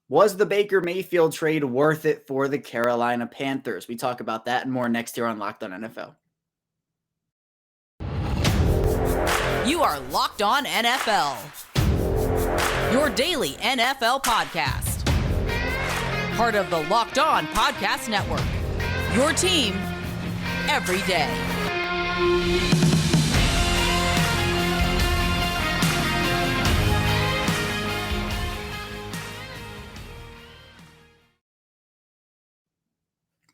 Was the Baker Mayfield trade worth it for the Carolina Panthers? We talk about that and more next year on Locked On NFL. You are Locked On NFL, your daily NFL podcast. Part of the Locked On Podcast Network, your team every day.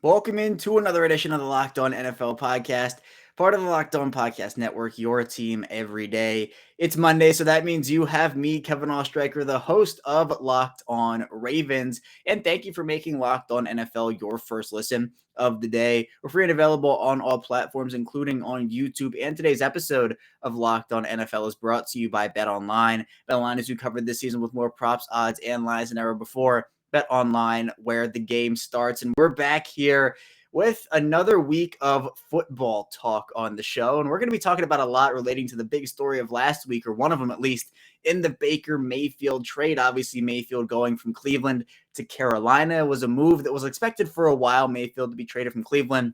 Welcome into another edition of the Locked On NFL podcast, part of the Locked On Podcast Network, your team every day. It's Monday, so that means you have me, Kevin Ostreicher, the host of Locked On Ravens, and thank you for making Locked On NFL your first listen of the day. We're free and available on all platforms, including on YouTube, and today's episode of Locked On NFL is brought to you by BetOnline. BetOnline, as we covered this season with more props, odds, and lines than ever before. Bet Online, where the game starts. And we're back here with another week of football talk on the show. And we're going to be talking about a lot relating to the big story of last week, or one of them at least, in the Baker Mayfield trade. Obviously, Mayfield going from Cleveland to Carolina was a move that was expected for a while, Mayfield to be traded from Cleveland.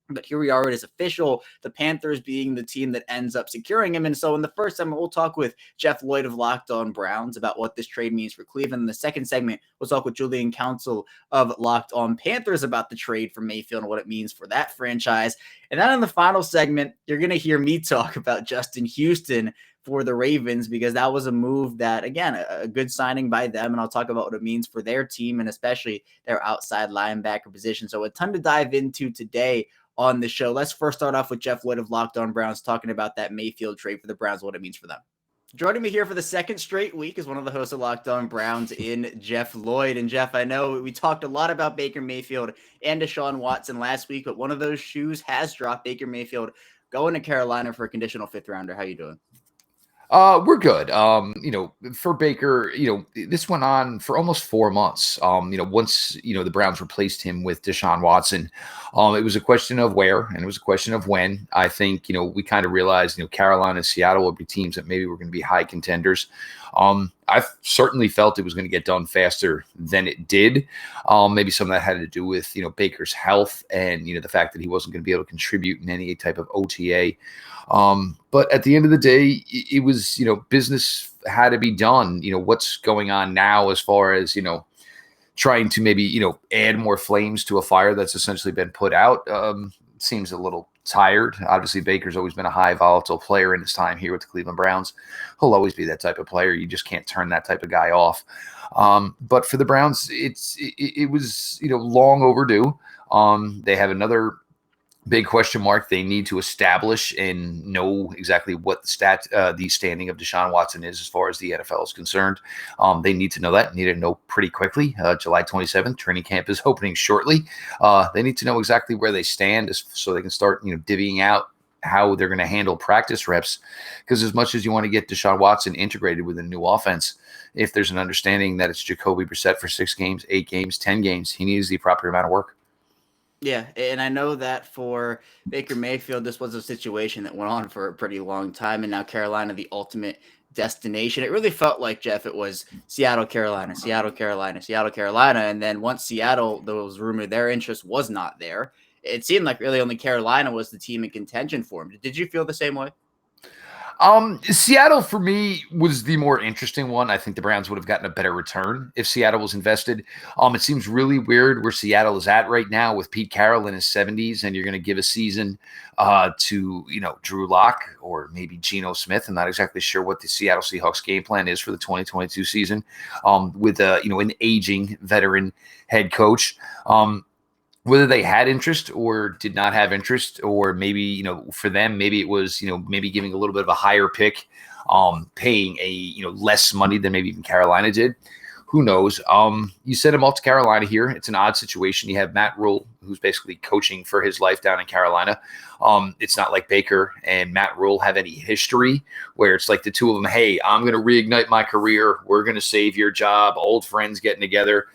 But here we are, it is official, the Panthers being the team that ends up securing him. And so in the first segment, we'll talk with Jeff Lloyd of Locked On Browns about what this trade means for Cleveland. In the second segment, we'll talk with Julian Council of Locked On Panthers about the trade for Mayfield and what it means for that franchise. And then in the final segment, you're going to hear me talk about Justin Houston for the Ravens, because that was a move that, again, a good signing by them. And I'll talk about what it means for their team and especially their outside linebacker position. So a ton to dive into today on the show. Let's first start off with Jeff Lloyd of Locked On Browns talking about that Mayfield trade for the Browns, what it means for them. Joining me here for the second straight week is one of the hosts of Locked On Browns in Jeff Lloyd. And Jeff, I know we talked a lot about Baker Mayfield and Deshaun Watson last week, but one of those shoes has dropped. Baker Mayfield going to Carolina for a conditional fifth rounder. How you doing? We're good. For Baker, this went on for almost 4 months. Once, the Browns replaced him with Deshaun Watson, it was a question of where, and it was a question of when. I think, we kind of realized, Carolina and Seattle would be teams that maybe were going to be high contenders. I certainly felt it was going to get done faster than it did. Maybe some of that had to do with, Baker's health and, the fact that he wasn't going to be able to contribute in any type of OTA. But at the end of the day, it was, business had to be done. What's going on now as far as, trying to maybe, add more flames to a fire that's essentially been put out, seems a little tired. Obviously, Baker's always been a high volatile player in his time here with the Cleveland Browns. He'll always be that type of player. You just can't turn that type of guy off. But for the Browns, it was, long overdue. They have another big question mark they need to establish and know exactly what the standing of Deshaun Watson is as far as the NFL is concerned. They need to know that, need to know pretty quickly. July 27th, training camp is opening shortly. They need to know exactly where they stand so they can start, divvying out how they're going to handle practice reps. Because as much as you want to get Deshaun Watson integrated with a new offense, if there's an understanding that it's Jacoby Brissett for 6 games, 8 games, 10 games, he needs the proper amount of work. Yeah, and I know that for Baker Mayfield, this was a situation that went on for a pretty long time, and now Carolina, the ultimate destination. It really felt like, Jeff, it was Seattle, Carolina, Seattle, Carolina, Seattle, Carolina, and then once Seattle, there was rumored their interest was not there. It seemed like really only Carolina was the team in contention for him. Did you feel the same way? Seattle for me was the more interesting one. I think the Browns would have gotten a better return if Seattle was invested. It seems really weird where Seattle is at right now with Pete Carroll in his 70s, and you're going to give a season to, Drew Lock or maybe Geno Smith. I'm not exactly sure what the Seattle Seahawks game plan is for the 2022 season with an aging veteran head coach. Whether they had interest or did not have interest, or maybe, for them, maybe it was, maybe giving a little bit of a higher pick, paying a, less money than maybe even Carolina did. Who knows? You send him off to Carolina here. It's an odd situation. You have Matt Rule, who's basically coaching for his life down in Carolina. It's not like Baker and Matt Rule have any history where it's like the two of them, hey, I'm going to reignite my career. We're going to save your job. Old friends getting together.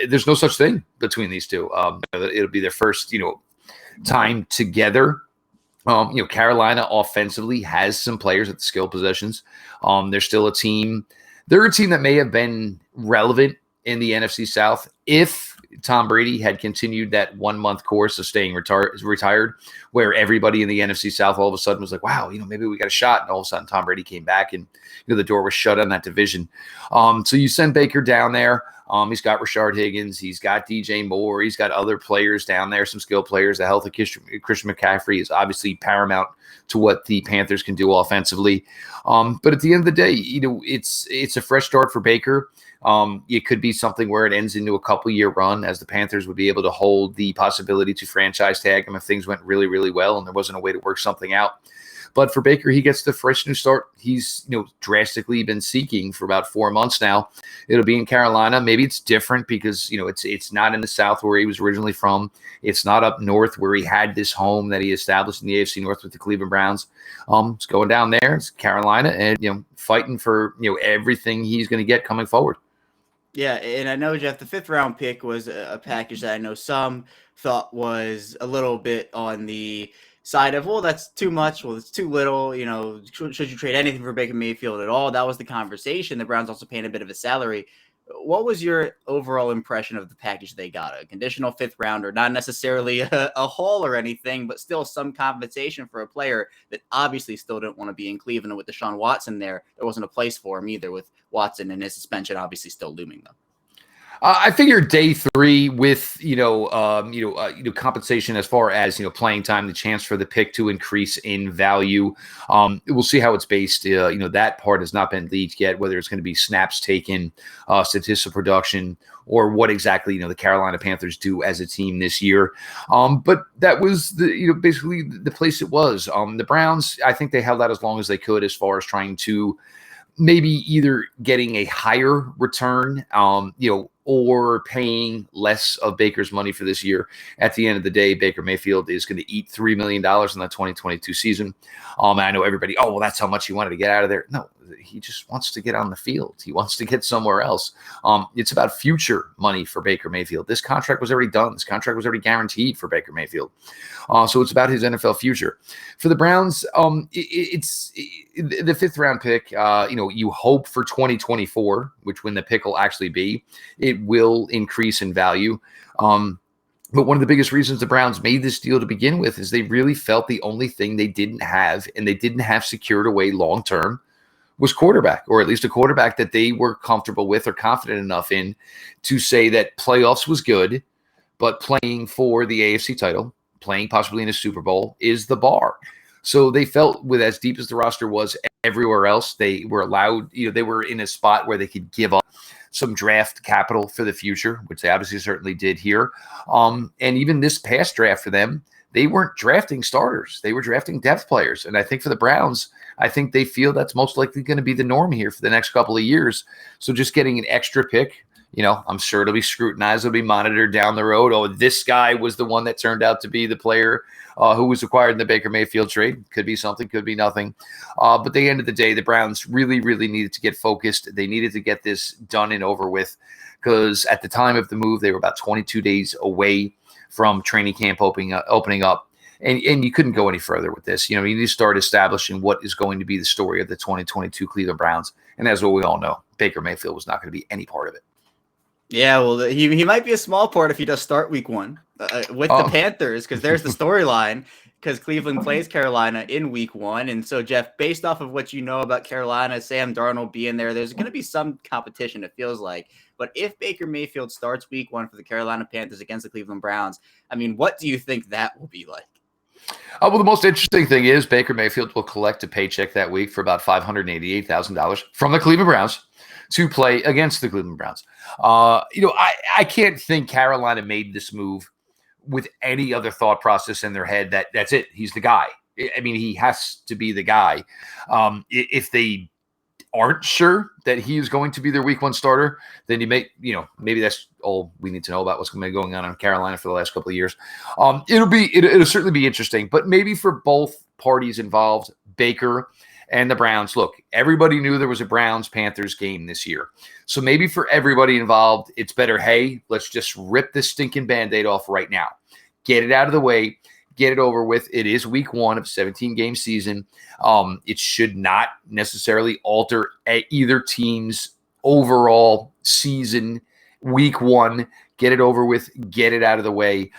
There's no such thing between these two. It'll be their first, time together. Carolina offensively has some players at the skill positions. They're still a team. They're a team that may have been relevant in the NFC South if Tom Brady had continued that 1 month course of staying retired, where everybody in the NFC South all of a sudden was like, wow, maybe we got a shot. And all of a sudden Tom Brady came back and the door was shut on that division. So you send Baker down there. He's got Rashard Higgins. He's got DJ Moore. He's got other players down there, some skill players. The health of Christian McCaffrey is obviously paramount to what the Panthers can do offensively. But at the end of the day, it's a fresh start for Baker. It could be something where it ends into a couple-year run, as the Panthers would be able to hold the possibility to franchise tag him if things went really, really well and there wasn't a way to work something out. But for Baker, he gets the fresh new start he's drastically been seeking for about 4 months now. It'll be in Carolina. Maybe it's different because it's not in the South where he was originally from. It's not up north where he had this home that he established in the AFC North with the Cleveland Browns. It's going down there. It's Carolina, and fighting for everything he's going to get coming forward. Yeah, and I know, Jeff, the 5th round pick was a package that I know some thought was a little bit on the side of, well, that's too much. Well, it's too little. Should you trade anything for Baker Mayfield at all? That was the conversation. The Browns also paying a bit of a salary. What was your overall impression of the package they got? A conditional 5th rounder, not necessarily a haul or anything, but still some compensation for a player that obviously still didn't want to be in Cleveland. And with Deshaun Watson there wasn't a place for him either, with Watson and his suspension obviously still looming though. I figured day 3 with compensation as far as playing time, the chance for the pick to increase in value. We'll see how it's based. That part has not been leaked yet, whether it's going to be snaps taken, statistical production, or what exactly the Carolina Panthers do as a team this year. But that was basically the place it was. The Browns, I think they held out as long as they could as far as trying to maybe either getting a higher return, or paying less of Baker's money for this year. At the end of the day, Baker Mayfield is going to eat $3 million in the 2022 season. I know everybody, oh, well, that's how much he wanted to get out of there. No, he just wants to get on the field. He wants to get somewhere else. It's about future money for Baker Mayfield. This contract was already done. This contract was already guaranteed for Baker Mayfield. So it's about his NFL future. For the Browns, it's the 5th round pick. You hope for 2024, which when the pick will actually be, it will increase in value. But one of the biggest reasons the Browns made this deal to begin with is they really felt the only thing they didn't have, and they didn't have secured away long-term, was quarterback, or at least a quarterback that they were comfortable with or confident enough in to say that playoffs was good, but playing for the AFC title, playing possibly in a Super Bowl, is the bar. So they felt with as deep as the roster was everywhere else, they were allowed, they were in a spot where they could give up some draft capital for the future, which they obviously certainly did here. And even this past draft for them, they weren't drafting starters. They were drafting depth players. And I think for the Browns, I think they feel that's most likely going to be the norm here for the next couple of years. So just getting an extra pick, I'm sure it'll be scrutinized. It'll be monitored down the road. Oh, this guy was the one that turned out to be the player who was acquired in the Baker Mayfield trade. Could be something, could be nothing. But at the end of the day, the Browns really, really needed to get focused. They needed to get this done and over with, because at the time of the move, they were about 22 days away from training camp opening up. And you couldn't go any further with this. You need to start establishing what is going to be the story of the 2022 Cleveland Browns. And as what we all know, Baker Mayfield was not going to be any part of it. Yeah, well, he might be a small part if he does start week 1 with the Panthers, because there's the storyline, because Cleveland plays Carolina in week 1. And so, Jeff, based off of what you know about Carolina, Sam Darnold being there, there's going to be some competition, it feels like. But if Baker Mayfield starts week 1 for the Carolina Panthers against the Cleveland Browns, I mean, what do you think that will be like? Well, the most interesting thing is Baker Mayfield will collect a paycheck that week for about $588,000 from the Cleveland Browns to play against the Cleveland Browns. I can't think Carolina made this move with any other thought process in their head that that's it. He's the guy. I mean, he has to be the guy. If they aren't sure that he is going to be their week 1 starter, then maybe that's all we need to know about what's going to be going on in Carolina for the last couple of years. It'll certainly be interesting, but maybe for both parties involved, Baker and the Browns. Look, everybody knew there was a Browns-Panthers game this year. So maybe for everybody involved, it's better, hey, let's just rip this stinking Band-Aid off right now. Get it out of the way. Get it over with. It is week 1 of a 17-game season. It should not necessarily alter either team's overall season week one, get it over with, get it out of the way.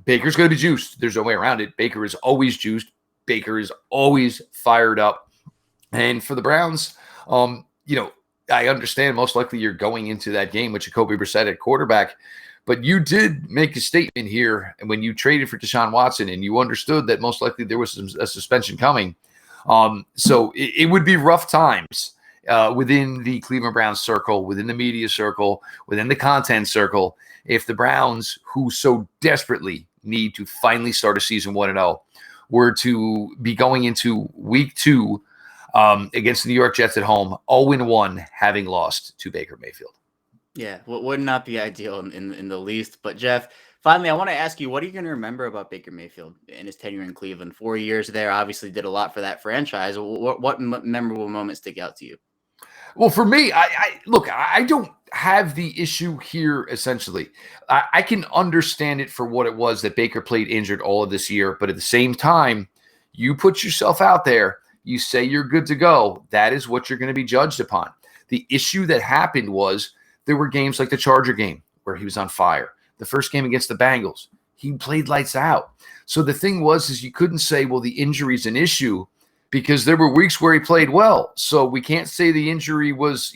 Baker's going to be juiced. There's no way around it. Baker is always juiced. Baker is always fired up. And for the Browns, I understand most likely you're going into that game with Jacoby Brissett at quarterback, but you did make a statement here when you traded for Deshaun Watson, and you understood that most likely there was a suspension coming. So it would be rough times within the Cleveland Browns circle, within the media circle, within the content circle, if the Browns, who so desperately need to finally start a season 1-0, were to be going into week 2 against the New York Jets at home, 0-1, having lost to Baker Mayfield. Yeah, would not be ideal in the least. But Jeff, finally, I want to ask you, what are you going to remember about Baker Mayfield in his tenure in Cleveland? 4 years there, obviously did a lot for that franchise. What memorable moments stick out to you? Well, for me, I don't have the issue here, essentially. I can understand it for what it was that Baker played injured all of this year. But at the same time, you put yourself out there. You say you're good to go. That is what you're going to be judged upon. The issue that happened was there were games like the Charger game where he was on fire. The first game against the Bengals, he played lights out. So the thing is you couldn't say, well, the injury's an issue, because there were weeks where he played well. So we can't say the injury was,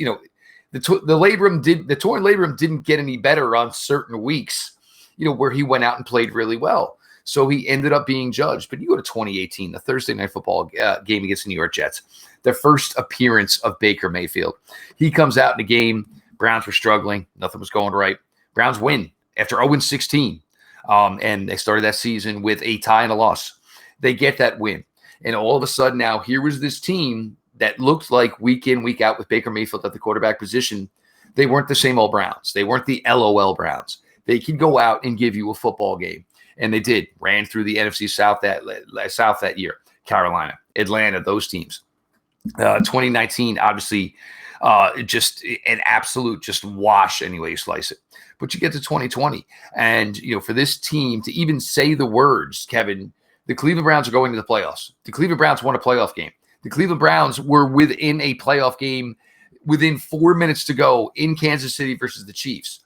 the torn labrum didn't get any better on certain weeks, where he went out and played really well. So he ended up being judged. But you go to 2018, the Thursday Night Football game against the New York Jets, the first appearance of Baker Mayfield. He comes out in the game. Browns were struggling. Nothing was going right. Browns win after 0-16. And they started that season with a tie and a loss. They get that win. And all of a sudden now, here was this team that looked like week in, week out with Baker Mayfield at the quarterback position. They weren't the same old Browns. They weren't the LOL Browns. They could go out and give you a football game. And they did. Ran through the NFC South that year. Carolina, Atlanta, those teams. 2019, obviously, just an absolute just wash any way you slice it. But you get to 2020. And, for this team to even say the words, Kevin, the Cleveland Browns are going to the playoffs. The Cleveland Browns won a playoff game. The Cleveland Browns were within a playoff game within 4 minutes to go in Kansas City versus the Chiefs.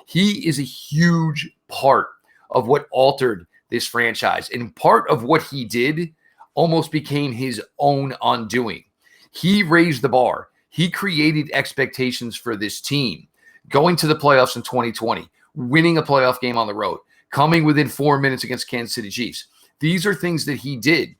He is a huge part of what altered this franchise. And part of what he did almost became his own undoing. He raised the bar. He created expectations for this team. Going to the playoffs in 2020, winning a playoff game on the road, coming within 4 minutes against Kansas City Chiefs. These are things that he did.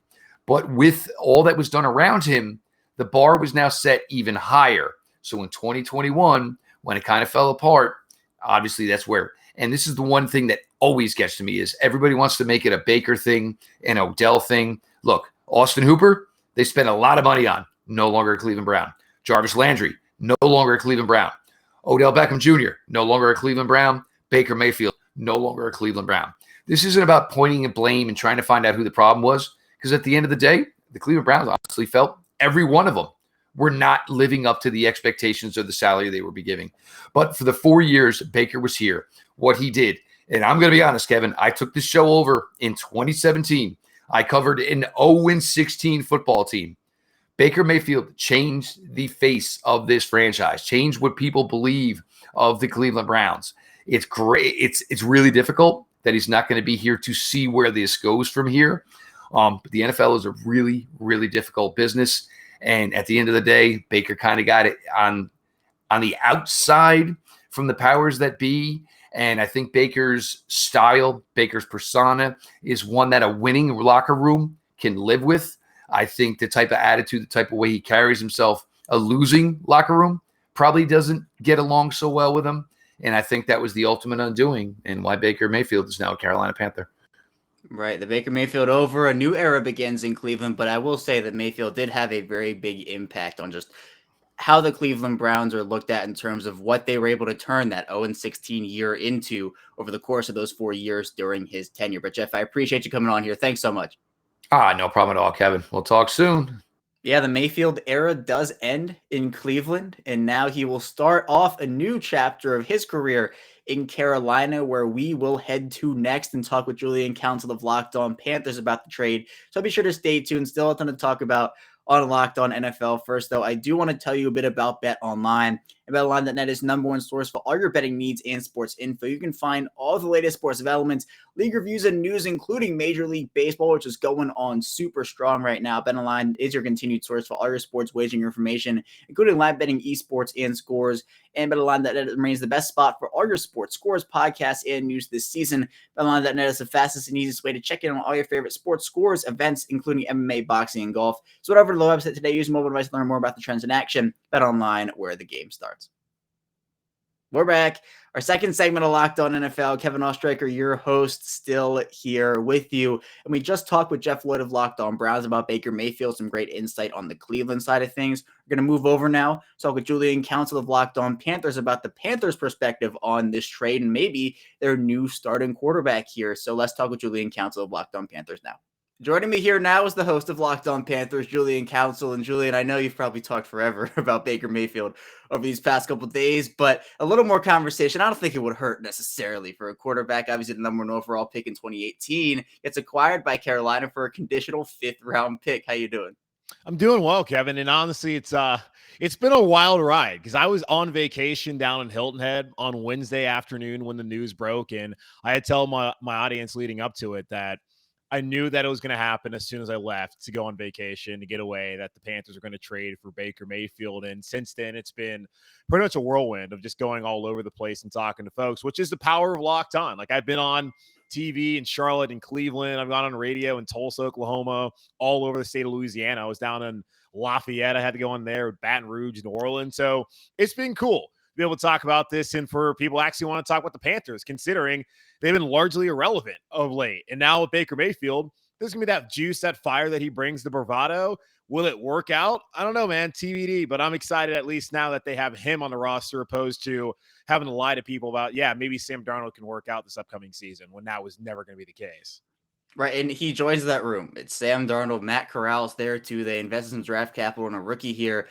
But with all that was done around him, the bar was now set even higher. So in 2021, when it kind of fell apart, obviously that's where, and this is the one thing that always gets to me, is everybody wants to make it a Baker thing, an Odell thing. Look, Austin Hooper, they spent a lot of money on, no longer a Cleveland Brown. Jarvis Landry, no longer a Cleveland Brown. Odell Beckham Jr., no longer a Cleveland Brown. Baker Mayfield, no longer a Cleveland Brown. This isn't about pointing and blame and trying to find out who the problem was, because at the end of the day, the Cleveland Browns honestly felt every one of them were not living up to the expectations of the salary they were be giving. But for the 4 years Baker was here, what he did, and I'm going to be honest, Kevin, I took this show over in 2017. I covered an 0-16 football team. Baker Mayfield changed the face of this franchise, changed what people believe of the Cleveland Browns. It's great. It's really difficult that he's not going to be here to see where this goes from here. But the NFL is a really, really difficult business. And at the end of the day, Baker kind of got it on the outside from the powers that be. And I think Baker's style, Baker's persona is one that a winning locker room can live with. I think the type of attitude, the type of way he carries himself, a losing locker room probably doesn't get along so well with him. And I think that was the ultimate undoing and why Baker Mayfield is now a Carolina Panther. Right. The Baker Mayfield over, a new era begins in Cleveland. But I will say that Mayfield did have a very big impact on just how the Cleveland Browns are looked at in terms of what they were able to turn that 0-16 year into over the course of those 4 years during his tenure. But Jeff, I appreciate you coming on here. Thanks so much. No problem at all, Kevin. We'll talk soon. Yeah, the Mayfield era does end in Cleveland, and now he will start off a new chapter of his career in Carolina, where we will head to next and talk with Julian, Council of Locked On Panthers, about the trade. So be sure to stay tuned. Still a ton to talk about on Locked On NFL. First, though, I do want to tell you a bit about Bet Online. And BetOnline.net is number one source for all your betting needs and sports info. You can find all the latest sports developments, league reviews, and news, including Major League Baseball, which is going on super strong right now. BetOnline is your continued source for all your sports wagering information, including live betting, esports, and scores. And BetOnline.net remains the best spot for all your sports scores, podcasts, and news this season. BetOnline.net is the fastest and easiest way to check in on all your favorite sports scores, events, including MMA, boxing, and golf. So whatever the website today, use mobile device to learn more about the trends in action. BetOnline, where the game starts. We're back. Our second segment of Locked On NFL. Kevin Oestreicher, your host, still here with you. And we just talked with Jeff Lloyd of Locked On Browns about Baker Mayfield, some great insight on the Cleveland side of things. We're going to move over now, talk with Julian Council of Locked On Panthers about the Panthers' perspective on this trade and maybe their new starting quarterback here. So let's talk with Julian Council of Locked On Panthers now. Joining me here now is the host of Locked On Panthers, Julian Council. And Julian, I know you've probably talked forever about Baker Mayfield over these past couple of days, but a little more conversation. I don't think it would hurt necessarily for a quarterback. Obviously, the number one overall pick in 2018 gets acquired by Carolina for a conditional 5th-round pick. How you doing? I'm doing well, Kevin. And honestly, it's been a wild ride because I was on vacation down in Hilton Head on Wednesday afternoon when the news broke, and I had told my audience leading up to it that I knew that it was going to happen as soon as I left to go on vacation to get away, that the Panthers are going to trade for Baker Mayfield. And since then, it's been pretty much a whirlwind of just going all over the place and talking to folks, which is the power of Locked On. Like, I've been on TV in Charlotte and Cleveland. I've gone on radio in Tulsa, Oklahoma, all over the state of Louisiana. I was down in Lafayette. I had to go on there, Baton Rouge, New Orleans. So it's been cool be able to talk about this and for people actually want to talk about the Panthers, considering they've been largely irrelevant of late. And now with Baker Mayfield, there's going to be that juice, that fire that he brings, the bravado. Will it work out? I don't know, man. TBD, but I'm excited at least now that they have him on the roster opposed to having to lie to people about, yeah, maybe Sam Darnold can work out this upcoming season when that was never going to be the case. Right, and he joins that room. It's Sam Darnold, Matt Corral's there too. They invested some draft capital in a rookie here.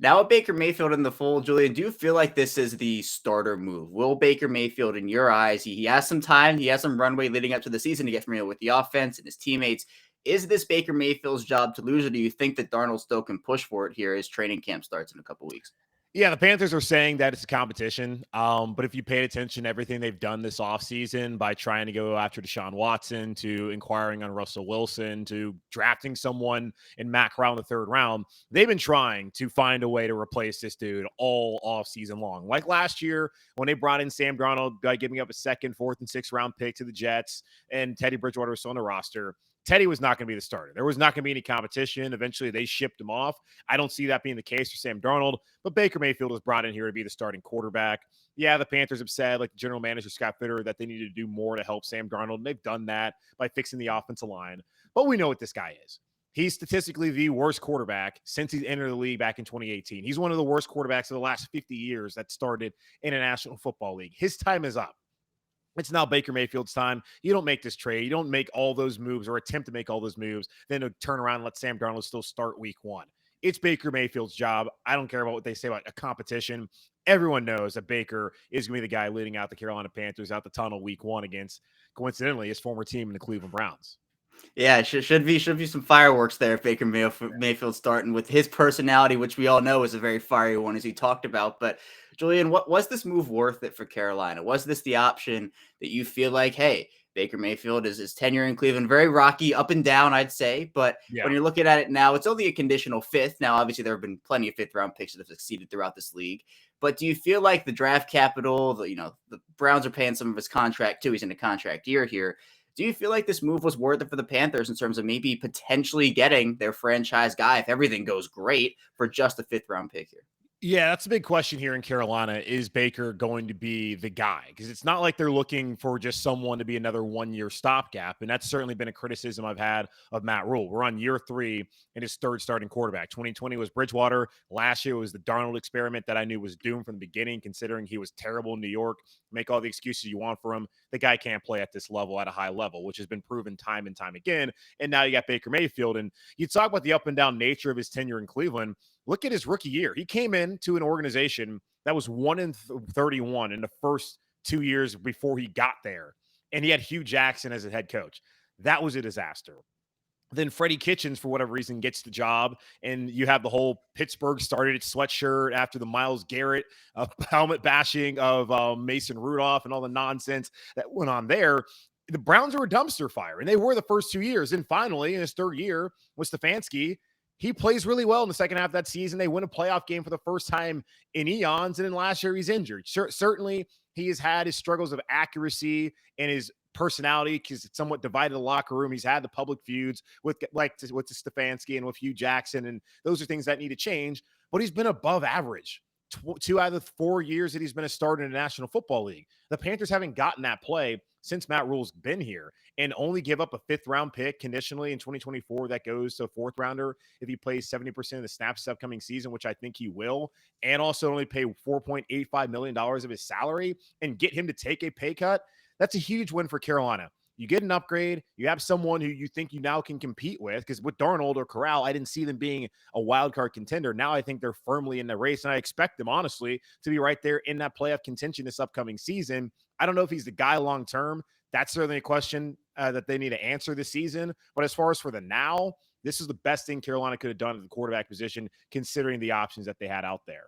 Now with Baker Mayfield in the fold, Julian, do you feel like this is the starter move? Will Baker Mayfield, in your eyes, he has some time, he has some runway leading up to the season to get familiar with the offense and his teammates. Is this Baker Mayfield's job to lose, or do you think that Darnold still can push for it here as training camp starts in a couple weeks? Yeah, the Panthers are saying that it's a competition. But if you paid attention to everything they've done this offseason by trying to go after Deshaun Watson, to inquiring on Russell Wilson, to drafting someone in Matt Corral in the 3rd round, they've been trying to find a way to replace this dude all offseason long. Like last year when they brought in Sam Darnold by giving up a 2nd, 4th, and 6th round pick to the Jets, and Teddy Bridgewater was still on the roster. Teddy was not going to be the starter. There was not going to be any competition. Eventually, they shipped him off. I don't see that being the case for Sam Darnold, but Baker Mayfield was brought in here to be the starting quarterback. Yeah, the Panthers have said, like general manager Scott Fitter, that they need to do more to help Sam Darnold, and they've done that by fixing the offensive line. But we know what this guy is. He's statistically the worst quarterback since he's entered the league back in 2018. He's one of the worst quarterbacks of the last 50 years that started in a National Football League. His time is up. It's now Baker Mayfield's time. You don't make this trade. You don't make all those moves or attempt to make all those moves, then to turn around and let Sam Darnold still start week 1. It's Baker Mayfield's job. I don't care about what they say about a competition. Everyone knows that Baker is going to be the guy leading out the Carolina Panthers out the tunnel week 1 against, coincidentally, his former team in the Cleveland Browns. Yeah, should be some fireworks there if Baker Mayfield starting with his personality, which we all know is a very fiery one, as he talked about. But Julian, what was this move worth it for Carolina? Was this the option that you feel like, hey, Baker Mayfield is his tenure in Cleveland, very rocky, up and down, I'd say. But when you're looking at it now, it's only a conditional 5th. Now, obviously, there have been plenty of 5th-round picks that have succeeded throughout this league. But do you feel like the draft capital, the Browns are paying some of his contract too. He's in a contract year here. Do you feel like this move was worth it for the Panthers in terms of maybe potentially getting their franchise guy, if everything goes great, for just a 5th-round pick here? Yeah, that's a big question here in Carolina. Is Baker going to be the guy? Because it's not like they're looking for just someone to be another 1-year stopgap. And that's certainly been a criticism I've had of Matt Rule. We're on year 3 in his 3rd starting quarterback. 2020 was Bridgewater. Last year was the Darnold experiment that I knew was doomed from the beginning, considering he was terrible in New York. Make all the excuses you want for him. The guy can't play at this level, at a high level, which has been proven time and time again. And now you got Baker Mayfield. And you talk about the up and down nature of his tenure in Cleveland. Look at his rookie year. He came into an organization that was 1-31 in the first 2 years before he got there. And he had Hugh Jackson as a head coach. That was a disaster. then Freddie Kitchens, for whatever reason, gets the job, and you have the whole Pittsburgh started its sweatshirt after the Myles Garrett helmet bashing of Mason Rudolph and all the nonsense that went on there. The Browns are a dumpster fire, and they were the first 2 years. And finally, in his third year with Stefanski, he plays really well in the second half of that season. They win a playoff game for the first time in eons, and then last year he's injured. Certainly, he has had his struggles of accuracy and his personality because it's somewhat divided the locker room. He's had the public feuds with the Stefanski and with Hugh Jackson, and those are things that need to change. But he's been above average 2 out of the 4 years that he's been a starter in the National Football League. The Panthers haven't gotten that play since Matt Rule's been here, and only give up a 5th-round pick conditionally in 2024 that goes to a 4th-rounder if he plays 70% of the snaps this upcoming season, which I think he will, and also only pay $4.85 million of his salary and get him to take a pay cut. That's a huge win for Carolina. You get an upgrade. You have someone who you think you now can compete with, because with Darnold or Corral, I didn't see them being a wild card contender. Now I think they're firmly in the race, and I expect them, honestly, to be right there in that playoff contention this upcoming season. I don't know if he's the guy long term. That's certainly a question that they need to answer this season. But as far as for the now, this is the best thing Carolina could have done at the quarterback position, considering the options that they had out there.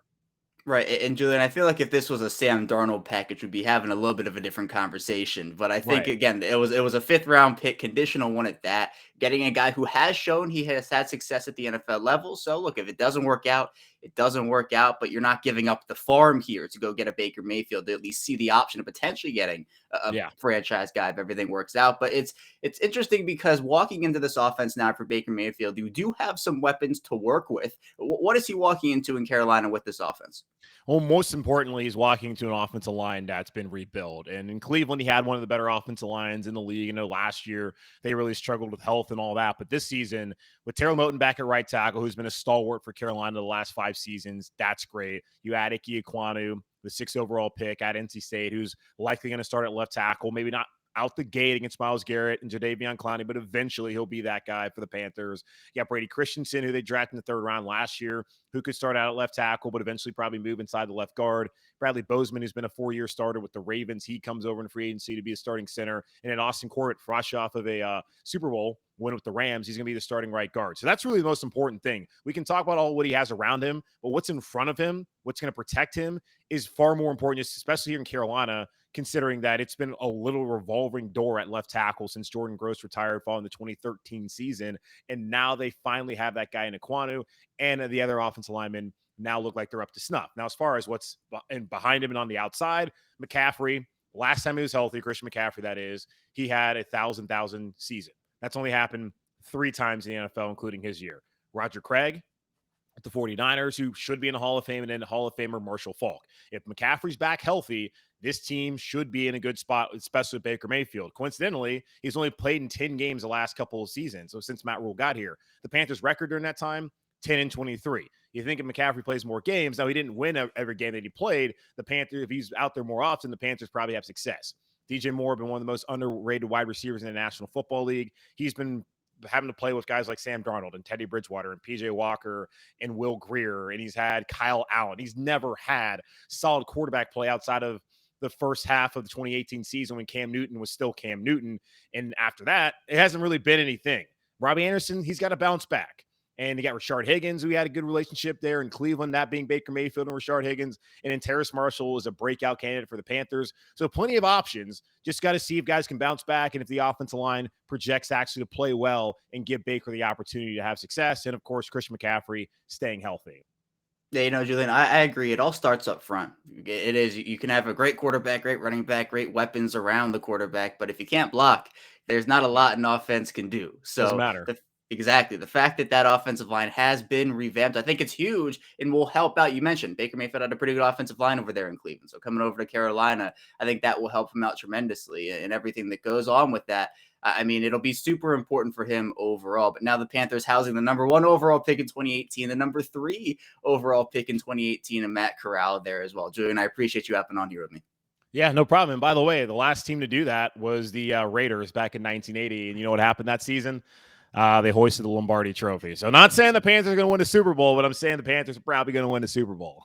Right. And Julian, I feel like if this was a Sam Darnold package, we'd be having a little bit of a different conversation. But I think, again, it was a 5th-round pick, conditional one at that, getting a guy who has shown he has had success at the NFL level. So look, if it doesn't work out, it doesn't work out, but you're not giving up the farm here to go get a Baker Mayfield to at least see the option of potentially getting a franchise guy if everything works out. But it's interesting because walking into this offense now for Baker Mayfield, you do have some weapons to work with. What is he walking into in Carolina with this offense? Well, most importantly, he's walking to an offensive line that's been rebuilt. And in Cleveland, he had one of the better offensive lines in the league. You know, last year, they really struggled with health and all that. But this season, with Terrell Moton back at right tackle, who's been a stalwart for Carolina the last 5 seasons, that's great. You add Ike Ekwonu, the 6th overall pick at NC State, who's likely going to start at left tackle, maybe not out the gate against Myles Garrett and Jadeveon Clowney, but eventually he'll be that guy for the Panthers. You got Brady Christensen, who they drafted in the 3rd round last year, who could start out at left tackle, but eventually probably move inside the left guard. Bradley Bozeman, who's been a 4-year starter with the Ravens, he comes over in free agency to be a starting center. And then Austin Corbett, fresh off of a Super Bowl win with the Rams, he's going to be the starting right guard. So that's really the most important thing. We can talk about all what he has around him, but what's in front of him, what's going to protect him, is far more important, especially here in Carolina, considering that it's been a little revolving door at left tackle since Jordan Gross retired following the 2013 season. And now they finally have that guy in Ekwonu, and the other offensive linemen now look like they're up to snuff. Now, as far as what's behind him and on the outside, McCaffrey, last time he was healthy, Christian McCaffrey, that is, he had a 1,000 season. That's only happened 3 times in the NFL, including his year. Roger Craig at the 49ers, who should be in the Hall of Fame, and then Hall of Famer Marshall Faulk. If McCaffrey's back healthy, this team should be in a good spot, especially with Baker Mayfield. Coincidentally, he's only played in 10 games the last couple of seasons. So since Matt Rule got here, the Panthers' record during that time, 10-23. You think if McCaffrey plays more games, now he didn't win every game that he played. The Panthers, if he's out there more often, the Panthers probably have success. DJ Moore, been one of the most underrated wide receivers in the National Football League. He's been having to play with guys like Sam Darnold and Teddy Bridgewater and PJ Walker and Will Grier, and he's had Kyle Allen. He's never had solid quarterback play outside of the first half of the 2018 season when Cam Newton was still Cam Newton. And after that, it hasn't really been anything. Robbie Anderson, he's got to bounce back. And you got Rashard Higgins, who had a good relationship there in Cleveland, that being Baker Mayfield and Rashard Higgins. And then Terrace Marshall is a breakout candidate for the Panthers. So plenty of options. Just got to see if guys can bounce back and if the offensive line projects actually to play well and give Baker the opportunity to have success. And, of course, Christian McCaffrey staying healthy. Yeah, Julian, I agree. It all starts up front. It is. You can have a great quarterback, great running back, great weapons around the quarterback, but if you can't block, there's not a lot an offense can do. So doesn't matter. Exactly. The fact that that offensive line has been revamped, I think it's huge and will help out. You mentioned Baker Mayfield had a pretty good offensive line over there in Cleveland. So coming over to Carolina, I think that will help him out tremendously, and everything that goes on with that. I mean, it'll be super important for him overall. But now the Panthers housing the number 1 overall pick in 2018, the number 3 overall pick in 2018, and Matt Corral there as well. Julian, I appreciate you hopping on here with me. Yeah, no problem. And by the way, the last team to do that was the Raiders back in 1980. And you know what happened that season? They hoisted the Lombardi Trophy. So not saying the Panthers are going to win the Super Bowl, but I'm saying the Panthers are probably going to win the Super Bowl.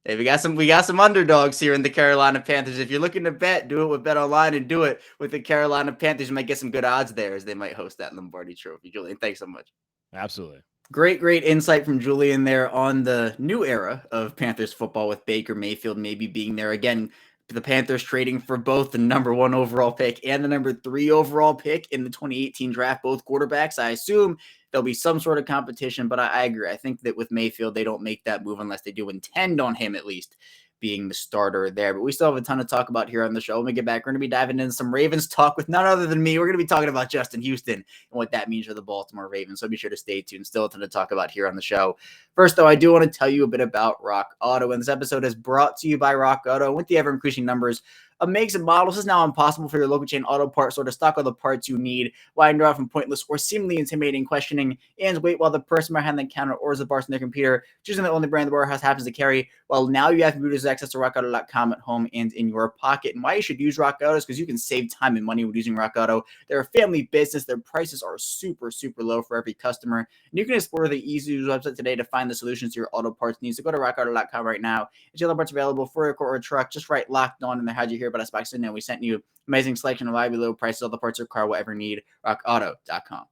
Hey, we got some underdogs here in the Carolina Panthers. If you're looking to bet, do it with Bet Online and do it with the Carolina Panthers. You might get some good odds there as they might host that Lombardi Trophy. Julian, thanks so much. Absolutely. Great insight from Julian there on the new era of Panthers football with Baker Mayfield maybe being there again. The Panthers trading for both the number 1 overall pick and the number 3 overall pick in the 2018 draft, both quarterbacks. I assume there'll be some sort of competition, but I agree. I think that with Mayfield, they don't make that move unless they do intend on him at least being the starter there. But we still have a ton to talk about here on the show. When we get back, we're going to be diving into some Ravens talk with none other than me. We're going to be talking about Justin Houston and what that means for the Baltimore Ravens. So be sure to stay tuned. Still a ton to talk about here on the show. First, though, I do want to tell you a bit about Rock Auto. And this episode is brought to you by Rock Auto. With the ever-increasing numbers of makes and models, it's now impossible for your local chain auto parts store to stock all the parts you need. Why endure from pointless or seemingly intimidating questioning and wait while the person behind the counter orders the parts on their computer, choosing the only brand the warehouse happens to carry? Well, now you have computers access to rockauto.com at home and in your pocket. And why you should use Rock Auto is because you can save time and money with using Rock Auto. They're a family business. Their prices are super low for every customer. And you can explore the easy-to-use website today to find the solutions to your auto parts needs. So go to rockauto.com right now. It's all parts available for your car or truck. Just write Locked On in there. How'd you hear about us? Box in there. We sent you amazing selection of reliably low prices. All the parts your car will ever need. rockauto.com.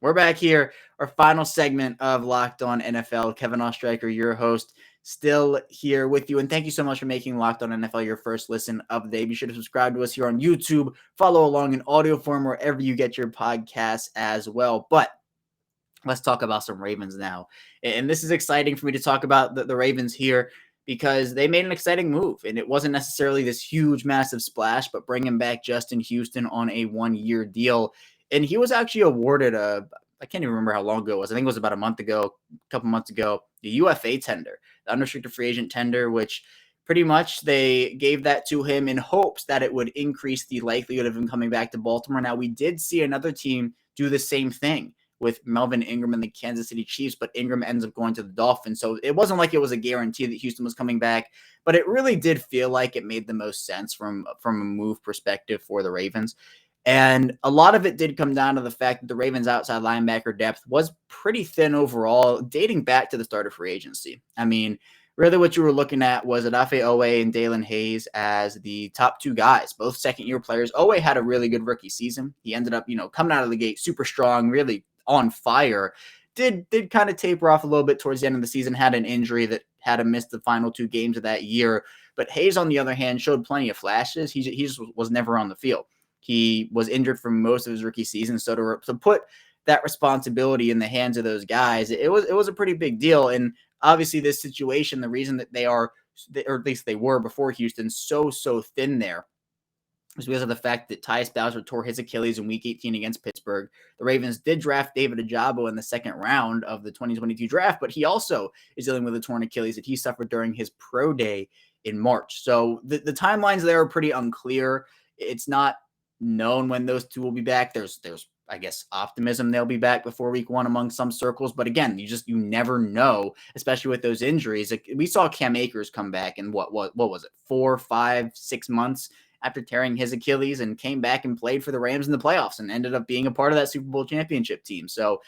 We're back here. Our final segment of Locked On NFL. Kevin Ostreicher, your host, still here with you. And thank you so much for making Locked On NFL your first listen of the day. Be sure to subscribe to us here on YouTube. Follow along in audio form wherever you get your podcasts as well. But let's talk about some Ravens now. And this is exciting for me to talk about the Ravens here because they made an exciting move. And it wasn't necessarily this huge, massive splash, but bringing back Justin Houston on a 1-year deal. And he was actually awarded I can't even remember how long ago it was. I think it was about a couple months ago, the UFA tender, the unrestricted free agent tender, which pretty much they gave that to him in hopes that it would increase the likelihood of him coming back to Baltimore. Now, we did see another team do the same thing with Melvin Ingram and the Kansas City Chiefs, but Ingram ends up going to the Dolphins. So it wasn't like it was a guarantee that Houston was coming back, but it really did feel like it made the most sense from a move perspective for the Ravens. And a lot of it did come down to the fact that the Ravens' outside linebacker depth was pretty thin overall, dating back to the start of free agency. I mean, really what you were looking at was Odafe Oweh and Dalen Hayes as the top 2 guys, both second-year players. Oweh had a really good rookie season. He ended up, coming out of the gate super strong, really on fire. Did kind of taper off a little bit towards the end of the season, had an injury that had him miss the final 2 games of that year. But Hayes, on the other hand, showed plenty of flashes. He just was never on the field. He was injured for most of his rookie season. So to put that responsibility in the hands of those guys, it was a pretty big deal. And obviously this situation, the reason that they are, or at least they were before Houston, so thin there is because of the fact that Tyus Bowser tore his Achilles in week 18 against Pittsburgh. The Ravens did draft David Ojabo in the second round of the 2022 draft, but he also is dealing with a torn Achilles that he suffered during his pro day in March. So the timelines there are pretty unclear. It's not known when those 2 will be back. There's I guess optimism they'll be back before week 1 among some circles, but again, you never know, especially with those injuries. Like, we saw Cam Akers come back in what was it, 4, 5, 6 months after tearing his Achilles, and came back and played for the Rams in the playoffs and ended up being a part of that Super Bowl championship team. So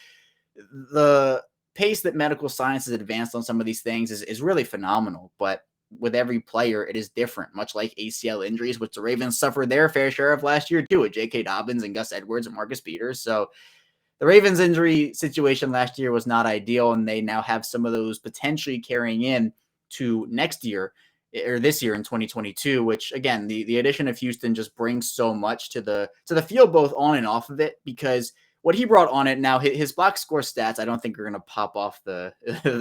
the pace that medical science has advanced on some of these things is really phenomenal, but with every player, it is different, much like ACL injuries, which the Ravens suffered their fair share of last year too, with J.K. Dobbins and Gus Edwards and Marcus Peters. So the Ravens injury situation last year was not ideal, and they now have some of those potentially carrying in to next year, or this year in 2022, which again, the addition of Houston just brings so much to the field, both on and off of it, because what he brought on it, now his box score stats, I don't think are going to pop off the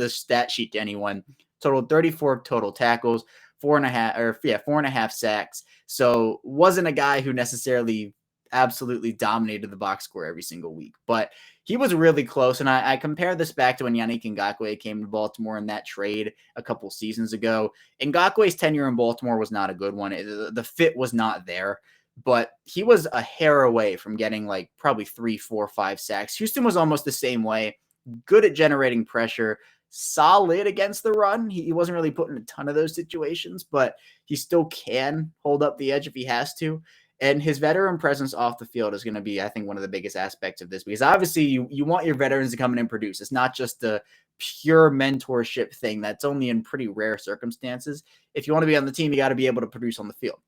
stat sheet to anyone. Total 34 total tackles, 4.5 sacks. So wasn't a guy who necessarily absolutely dominated the box score every single week, but he was really close. And I compare this back to when Yannick Ngakoue came to Baltimore in that trade a couple seasons ago. Ngakoue's tenure in Baltimore was not a good one. The fit was not there, but he was a hair away from getting like probably 3, 4, 5 sacks. Houston was almost the same way, good at generating pressure, solid against the run. He wasn't really put in a ton of those situations, but he still can hold up the edge if he has to. And his veteran presence off the field is going to be, I think, one of the biggest aspects of this, because obviously you want your veterans to come in and produce. It's not just a pure mentorship thing. That's only in pretty rare circumstances. If you want to be on the team, you got to be able to produce on the field.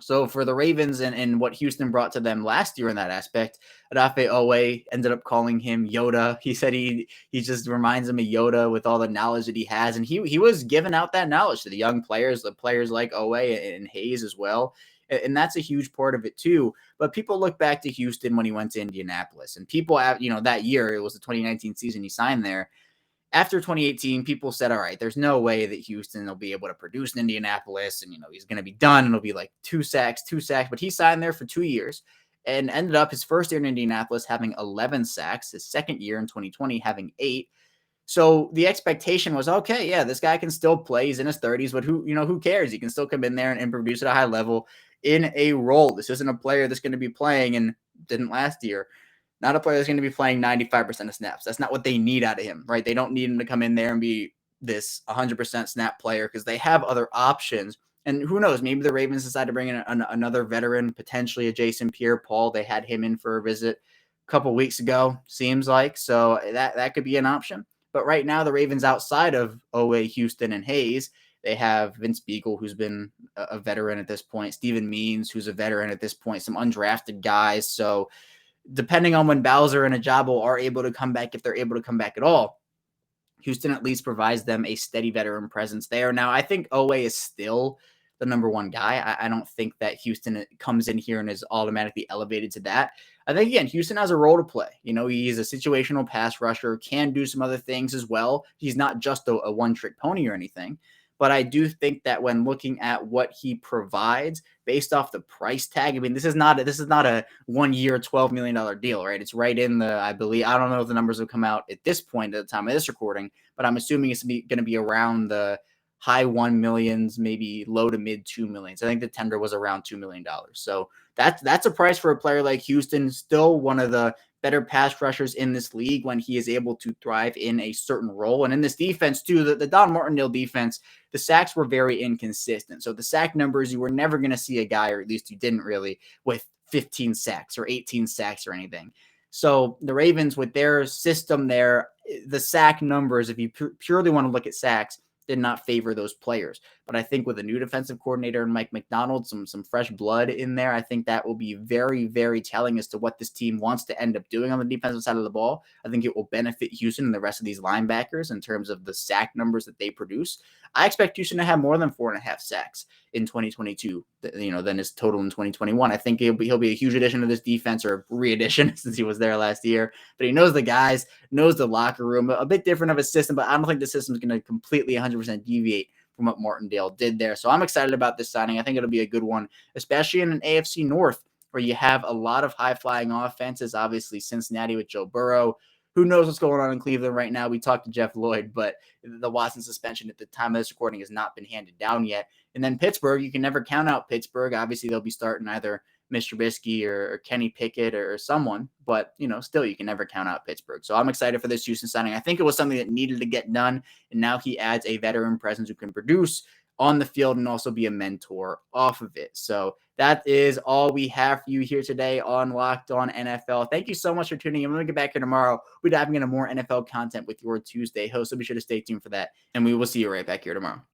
So for the Ravens and what Houston brought to them last year in that aspect, Odafe Owe ended up calling him Yoda. He said he just reminds him of Yoda with all the knowledge that he has. And he was giving out that knowledge to the young players, the players like Owe and Hayes as well. And that's a huge part of it too. But people look back to Houston when he went to Indianapolis. And people, that year, it was the 2019 season he signed there. After 2018, people said, all right, there's no way that Houston will be able to produce in Indianapolis. And, he's going to be done. And it'll be like two sacks. But he signed there for 2 years and ended up his first year in Indianapolis having 11 sacks, his second year in 2020 having 8. So the expectation was, okay, yeah, this guy can still play. He's in his 30s, but who cares? He can still come in there and produce at a high level in a role. This isn't a player that's going to be playing, and didn't last year, not a player that's going to be playing 95% of snaps. That's not what they need out of him, right? They don't need him to come in there and be this 100% snap player, because they have other options. And who knows, maybe the Ravens decide to bring in another veteran, potentially a Jason Pierre-Paul. They had him in for a visit a couple weeks ago, seems like. So that could be an option. But right now, the Ravens, outside of Owe, Houston, and Hayes, they have Vince Beagle, who's been a veteran at this point, Steven Means, who's a veteran at this point, some undrafted guys. So depending on when Bowser and Ajabo are able to come back, if they're able to come back at all, Houston at least provides them a steady veteran presence there. Now, I think Owe is still the number one guy. I don't think that Houston comes in here and is automatically elevated to that. I think, again, Houston has a role to play. He's a situational pass rusher, can do some other things as well. He's not just a one-trick pony or anything. But I do think that when looking at what he provides based off the price tag, I mean, this is not a 1 year, $12 million deal, right? It's right in the, I believe, I don't know if the numbers have come out at this point at the time of this recording, but I'm assuming it's going to be around the high 1 millions, maybe low to mid 2 millions. I think the tender was around $2 million. So that's a price for a player like Houston, still one of the better pass rushers in this league when he is able to thrive in a certain role. And in this defense too, the Don Martindale defense, the sacks were very inconsistent. So the sack numbers, you were never going to see a guy, or at least you didn't really, with 15 sacks or 18 sacks or anything. So the Ravens, with their system there, the sack numbers, if you purely want to look at sacks, did not favor those players. But I think with a new defensive coordinator and Mike McDonald, some fresh blood in there, I think that will be very, very telling as to what this team wants to end up doing on the defensive side of the ball. I think it will benefit Houston and the rest of these linebackers in terms of the sack numbers that they produce. I expect Houston to have more than 4.5 sacks in 2022, than his total in 2021. I think he'll be a huge addition to this defense, or re-addition since he was there last year. But he knows the guys, knows the locker room, a bit different of a system, but I don't think the system is going to completely 100% deviate from what Martindale did there. So I'm excited about this signing. I think it'll be a good one, especially in an AFC North where you have a lot of high-flying offenses. Obviously, Cincinnati with Joe Burrow. Who knows what's going on in Cleveland right now? We talked to Jeff Lloyd, but the Watson suspension at the time of this recording has not been handed down yet. And then Pittsburgh, you can never count out Pittsburgh. Obviously, they'll be starting either Mr. Trubisky or Kenny Pickett or someone, but still you can never count out Pittsburgh. So I'm excited for this Houston signing. I think it was something that needed to get done, and now he adds a veteran presence who can produce on the field and also be a mentor off of it. So that is all we have for you here today on Locked On NFL. Thank you so much for tuning in. We're going to get back here tomorrow. We're diving into more NFL content with your Tuesday host, so be sure to stay tuned for that, and we will see you right back here tomorrow.